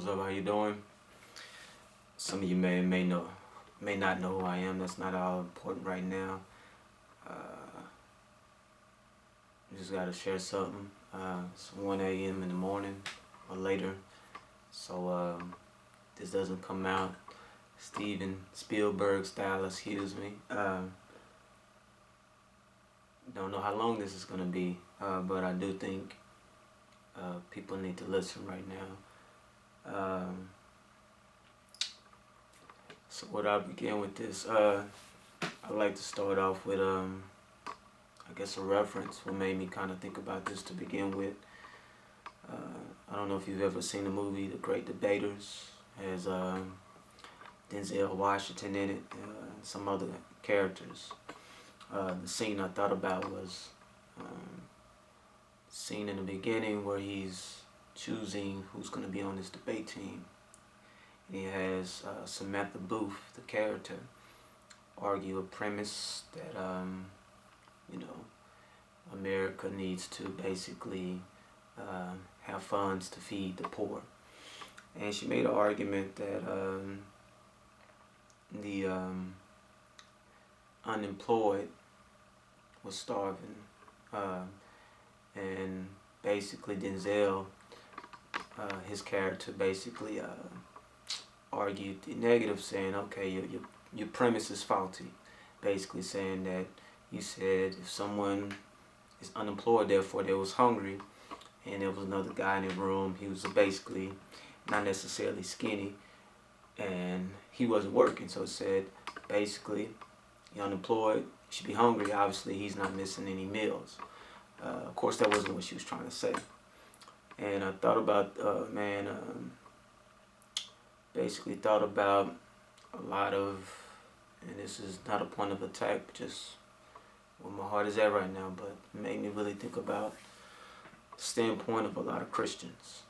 What's up? How you doing? Some of you may not know who I am. That's not all important right now. Just gotta share something. It's 1 a.m. in the morning or later, so this doesn't come out Steven Spielberg style. Excuse me. Don't know how long this is gonna be, but I do think people need to listen right now. So what I begin with this, I'd like to start off with I guess a reference. What made me kind of think about this to begin with. I don't know if you've ever seen the movie The Great Debaters. It has Denzel Washington in it, some other characters. The scene I thought about was scene in the beginning where he's choosing who's going to be on this debate team. And he has Samantha Booth, the character, argue a premise that America needs to basically have funds to feed the poor. And she made an argument that the unemployed was starving, and basically Denzel, his character, basically argued the negative, saying, okay, your premise is faulty. Basically saying that you said if someone is unemployed, therefore they was hungry, and there was another guy in the room, he was basically not necessarily skinny, and he wasn't working. So it said basically you're unemployed, you should be hungry. Obviously he's not missing any meals. Of course that wasn't what she was trying to say. And I thought about basically thought about a lot of, and this is not a point of attack, but just where my heart is at right now, but it made me really think about the standpoint of a lot of Christians.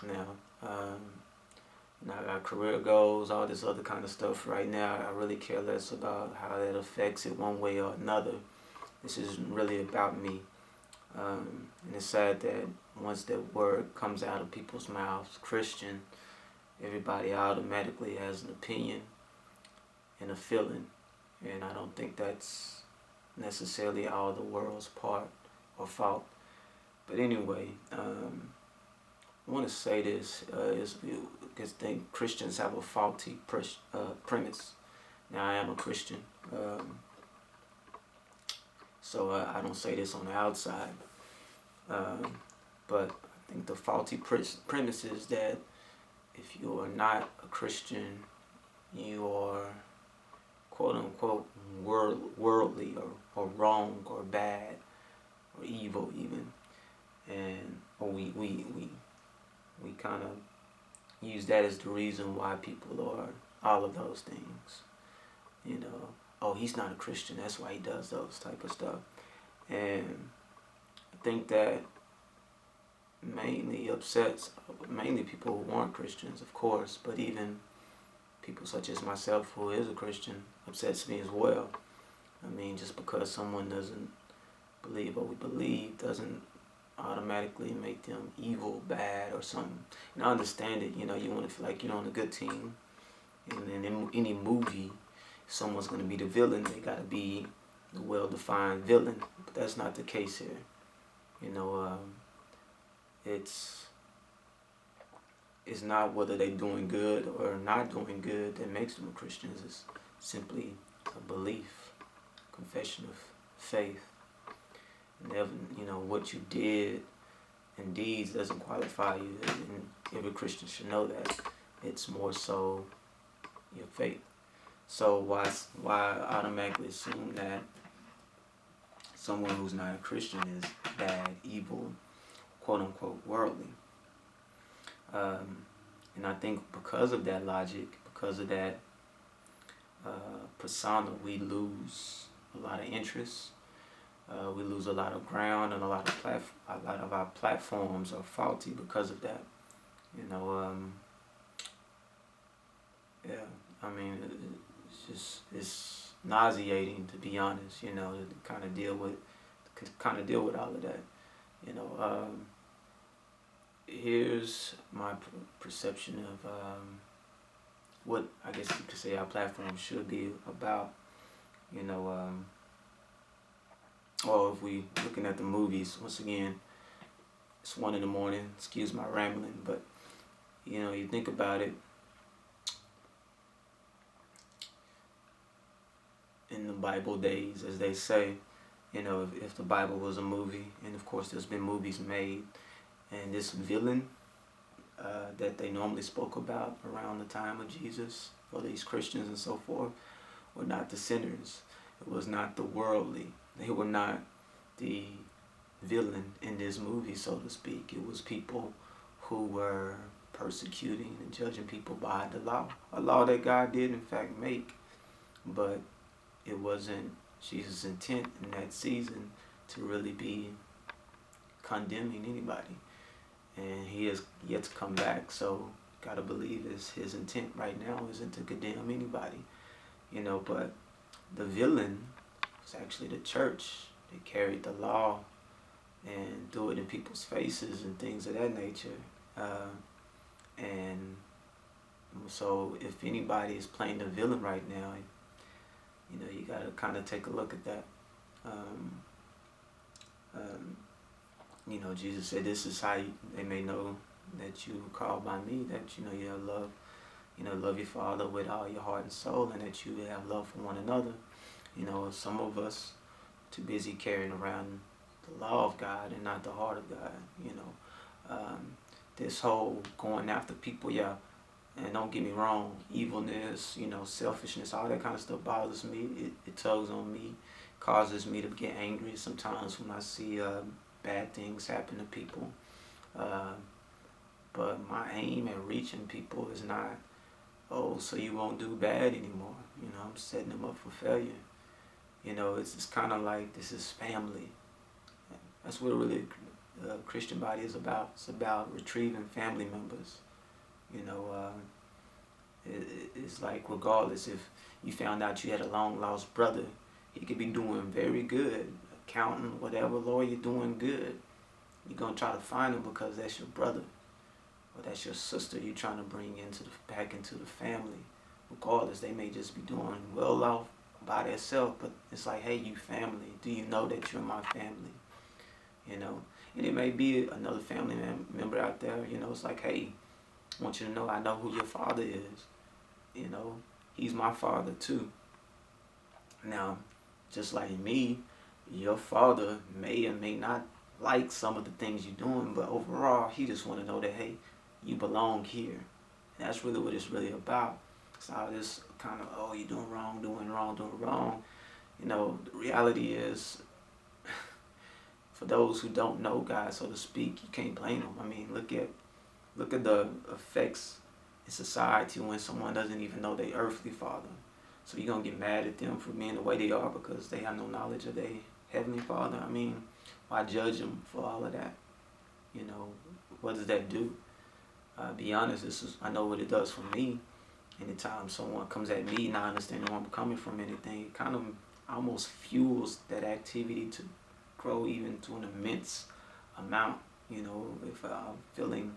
Now, I got career goals, all this other kind of stuff right now. I really care less about how that affects it one way or another. This isn't really about me. And it's sad that once that word comes out of people's mouths, Christian, everybody automatically has an opinion and a feeling, and I don't think that's necessarily all the world's part or fault. But anyway, I want to say this is because I think Christians have a faulty premise. Now I am a Christian, so I don't say this on the outside, but I think the faulty premise is that if you are not a Christian, you are quote unquote worldly or wrong or bad or evil even. And we kind of use that as the reason why people are all of those things. Oh, he's not a Christian, that's why he does those type of stuff. And I think that mainly upsets mainly people who aren't Christians, of course, but even people such as myself who is a Christian upsets me as well. I mean, just because someone doesn't believe what we believe doesn't automatically make them evil, bad, or something. And I understand it, you want to feel like you're on a good team. And in any movie, if someone's going to be the villain, they got to be the well-defined villain. But that's not the case here. It's not whether they're doing good or not doing good that makes them a Christian. It's simply a belief, confession of faith. And what you did in deeds doesn't qualify you, and every Christian should know that. It's more so your faith. So why automatically assume that someone who's not a Christian is bad, evil, quote unquote worldly? And I think because of that logic, because of that persona, we lose a lot of interest. We lose a lot of ground, and a lot of our platforms are faulty because of that. I mean, it's nauseating, to be honest. To kind of deal with all of that. here's my perception of what I guess you could say our platform should be about. You know, or if we looking at the movies, once again, it's 1 in the morning. Excuse my rambling, but you think about it. In the Bible days, as they say, if the Bible was a movie, and of course there's been movies made, and this villain that they normally spoke about around the time of Jesus, for these Christians and so forth, were not the sinners. It was not the worldly. They were not the villain in this movie, so to speak. It was people who were persecuting and judging people by the law, a law that God did in fact make, but it wasn't Jesus' intent in that season to really be condemning anybody. And he has yet to come back, so gotta believe his intent right now isn't to condemn anybody. But the villain was actually the church. They carried the law and do it in people's faces and things of that nature. And so if anybody is playing the villain right now, you gotta kind of take a look at that. Jesus said, "This is how they may know that you were called by me, that you have love, love your Father with all your heart and soul, and that you have love for one another." Some of us too busy carrying around the law of God and not the heart of God. This whole going after people, yeah, and don't get me wrong, evilness, selfishness, all that kind of stuff bothers me. It tugs on me, causes me to get angry sometimes when I see bad things happen to people. But my aim at reaching people is not, oh, so you won't do bad anymore. I'm setting them up for failure. It's kind of like this is family. That's what really the Christian body is about. It's about retrieving family members. It's like, regardless if you found out you had a long lost brother, he could be doing very good, accountant, whatever, lawyer, doing good. You're gonna try to find him because that's your brother, or that's your sister you're trying to bring back into the family. Regardless, they may just be doing well off by themselves, but it's like, hey, you family. Do you know that you're my family? And it may be another family member out there. It's like, hey, I want you to know I know who your father is. He's my father too. Now, just like me, your father may or may not like some of the things you're doing, but overall, he just want to know that, hey, you belong here. And that's really what it's really about. It's all this kind of, oh, you're doing wrong, doing wrong, doing wrong. The reality is, for those who don't know God, so to speak, you can't blame them. I mean, look at the effects in society when someone doesn't even know their earthly father. So you're going to get mad at them for being the way they are because they have no knowledge of their heavenly father? I mean, why judge them for all of that? What does that do? Be honest, I know what it does for me. Anytime someone comes at me not understanding where I'm coming from, anything, it kind of almost fuels that activity to grow even to an immense amount. If I'm feeling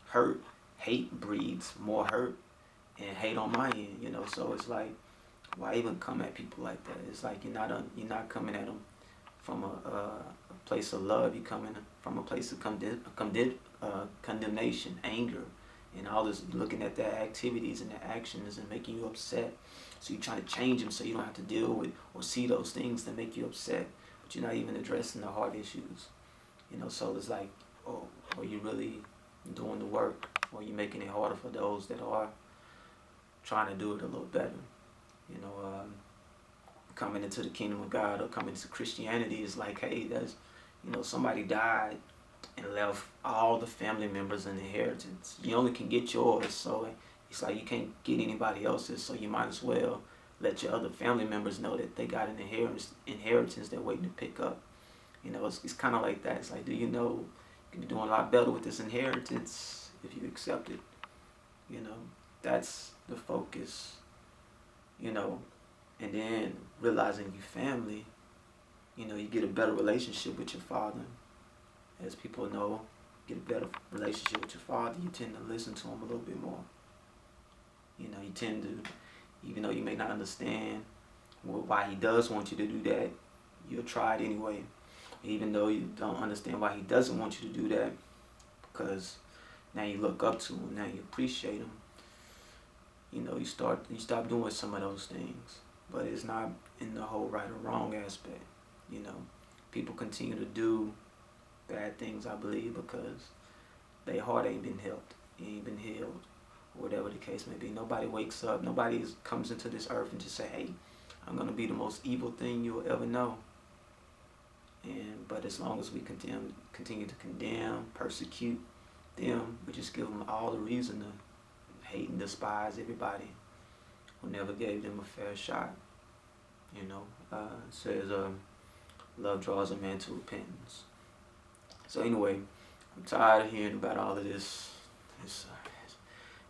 hurt, hate breeds more hurt and hate on my end. So it's like, why even come at people like that? It's like you're not coming at them from a place of love. You're coming from a place of condemnation, anger, and all this, looking at their activities and their actions and making you upset. So you're trying to change them so you don't have to deal with or see those things that make you upset, but you're not even addressing the heart issues. So it's like, oh, are you really doing the work, or are you making it harder for those that are trying to do it a little better? Coming into the kingdom of God or coming into Christianity is like, hey, that's, somebody died and left all the family members an inheritance. You only can get yours, so it's like you can't get anybody else's, so you might as well let your other family members know that they got an inheritance they're waiting to pick up. It's kind of like that. It's like, do you know you can be doing a lot better with this inheritance if you accept it? That's the focus. And then realizing you family, you get a better relationship with your father. As people know, get a better relationship with your father, you tend to listen to him a little bit more. You know, you tend to, even though you may not understand why he does want you to do that, you'll try it anyway. Even though you don't understand why he doesn't want you to do that, because now you look up to him, now you appreciate him. You know, you stop doing some of those things. But it's not in the whole right or wrong aspect. You know, people continue to do bad things, I believe, because their heart ain't been helped, ain't been healed, or whatever the case may be. Nobody wakes up, nobody comes into this earth and just say, hey, I'm going to be the most evil thing you'll ever know. But as long as we continue to condemn, persecute them, we just give them all the reason to hate and despise everybody who never gave them a fair shot. You know, it says love draws a man to repentance. So anyway, I'm tired of hearing about all of this.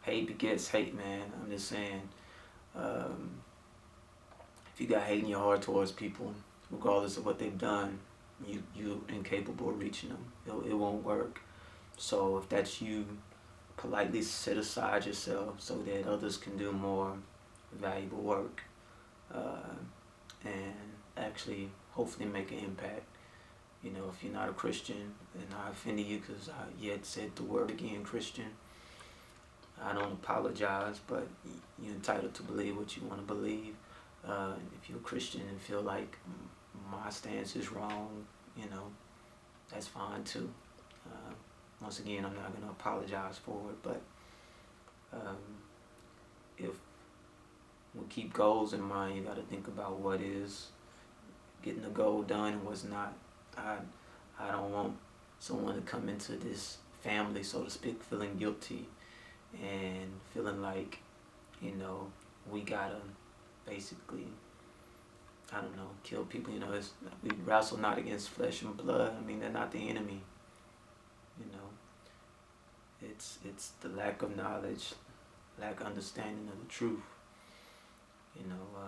Hate begets hate, man. I'm just saying, if you got hate in your heart towards people, regardless of what they've done, you're incapable of reaching them. It won't work. So if that's you, politely set aside yourself so that others can do more valuable work and actually hopefully make an impact. You know, if you're not a Christian, and I offended you because I yet said the word again, Christian, I don't apologize, but you're entitled to believe what you want to believe. If you're a Christian and feel like my stance is wrong, you know, that's fine too. Once again, I'm not going to apologize for it, but if we keep goals in mind, you got to think about what is getting the goal done and what's not. I don't want someone to come into this family, so to speak, feeling guilty and feeling like, you know, we gotta basically, I don't know, kill people. You know, we wrestle not against flesh and blood. I mean, they're not the enemy. You know, it's the lack of knowledge, lack of understanding of the truth. You know,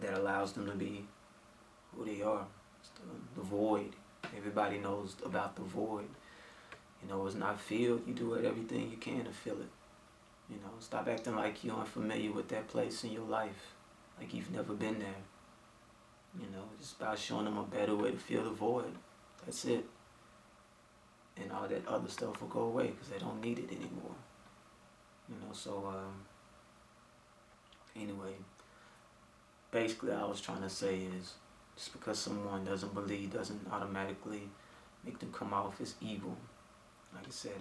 that allows them to be who they are. It's the void. Everybody knows about the void. You know, it's not filled. You do everything you can to fill it. You know, stop acting like you're unfamiliar with that place in your life, like you've never been there. You know, it's about showing them a better way to fill the void. That's it. And all that other stuff will go away because they don't need it anymore. You know, so anyway, basically all I was trying to say is just because someone doesn't believe doesn't automatically make them come off as evil, like I said,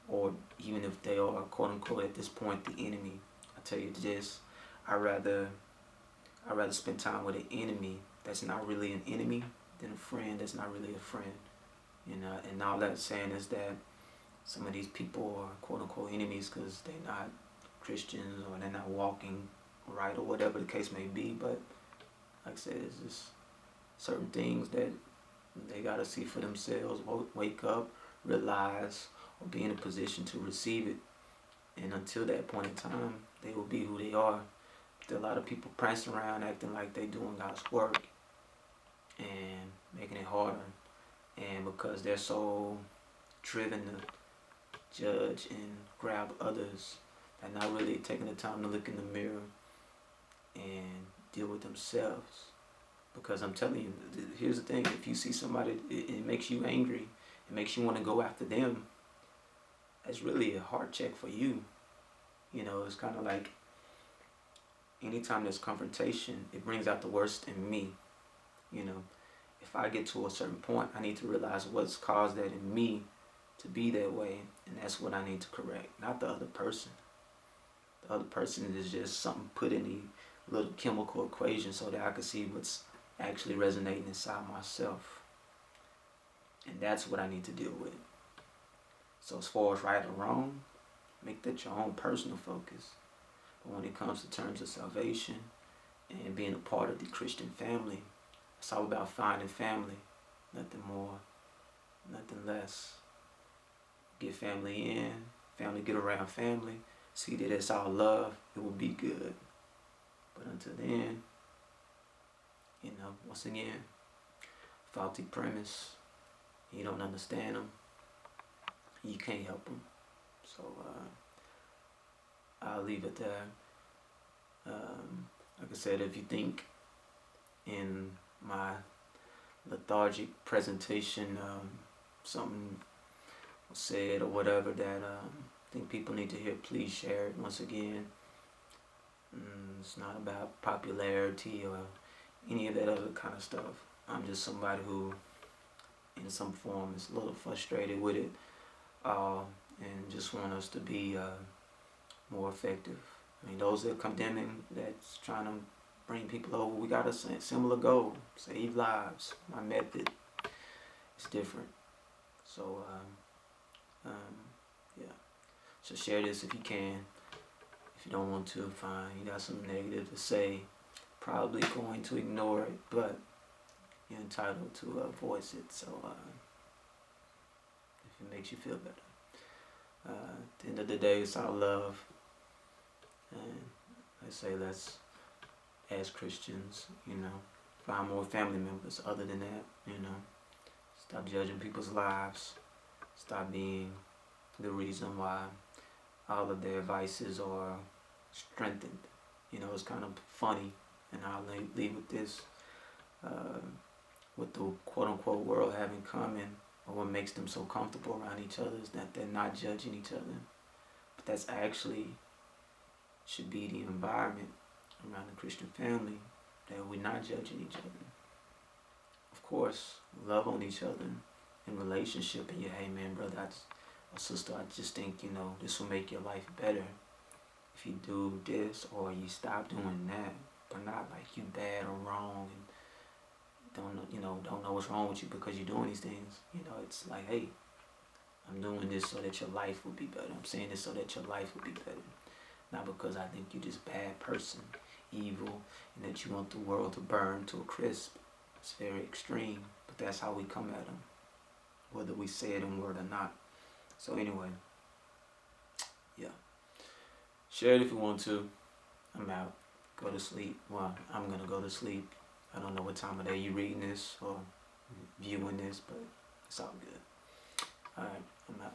or even if they are quote unquote at this point the enemy. I tell you this, I'd rather spend time with an enemy that's not really an enemy than a friend that's not really a friend. You know, and all that's saying is that some of these people are quote unquote enemies because they're not Christians or they're not walking right or whatever the case may be. But like I said, it's just certain things that they got to see for themselves, wake up, realize, or be in a position to receive it. And until that point in time, they will be who they are. There are a lot of people prancing around acting like they're doing God's work and making it harder. And because they're so driven to judge and grab others, they're not really taking the time to look in the mirror and deal with themselves. Because I'm telling you, here's the thing, if you see somebody, it makes you angry, it makes you want to go after them, that's really a heart check for you. You know, it's kind of like anytime there's confrontation, it brings out the worst in me. You know, if I get to a certain point, I need to realize what's caused that in me to be that way, and that's what I need to correct, not the other person. The other person is just something put in the little chemical equation so that I can see what's actually resonating inside myself. And that's what I need to deal with. So as far as right or wrong, make that your own personal focus. But when it comes to terms of salvation and being a part of the Christian family, it's all about finding family, nothing more, nothing less. Get family in, family get around family, see that it's all love, it will be good. But until then, you know, once again, faulty premise, you don't understand them, you can't help them. So I'll leave it there. Like I said, if you think in my lethargic presentation something was said or whatever that think people need to hear, please share it. Once again, it's not about popularity or any of that other kind of stuff. I'm just somebody who in some form is a little frustrated with it and just want us to be more effective. I mean, those that are condemning, that's trying to bring people over, we got a similar goal: save lives. My method is different. So yeah, so share this if you can. If you don't want to, fine. You got something negative to say, probably going to ignore it, but you're entitled to voice it. So if it makes you feel better. At the end of the day, it's our love. And I say, let's, as Christians, find more family members other than that, Stop judging people's lives. Stop being the reason why all of their vices are strengthened. It's kind of funny, and I'll leave with this. What the quote-unquote world have in common, or what makes them so comfortable around each other, is that they're not judging each other. But that's actually should be the environment around the Christian family, that we're not judging each other. Of course, love on each other in relationship, and hey man, brother, or sister, I just think, this will make your life better if you do this, or you stop doing that, but not like you bad or wrong and don't know what's wrong with you because you're doing these things. It's like, hey, I'm doing this so that your life will be better. I'm saying this so that your life will be better. Not because I think you're just a bad person, evil, and that you want the world to burn to a crisp. It's very extreme, but that's how we come at them, whether we say it in word or not. So anyway, yeah. Share it if you want to. I'm out. Go to sleep. Well, I'm going to go to sleep. I don't know what time of day you're reading this or viewing this, but it's all good. Alright, I'm out.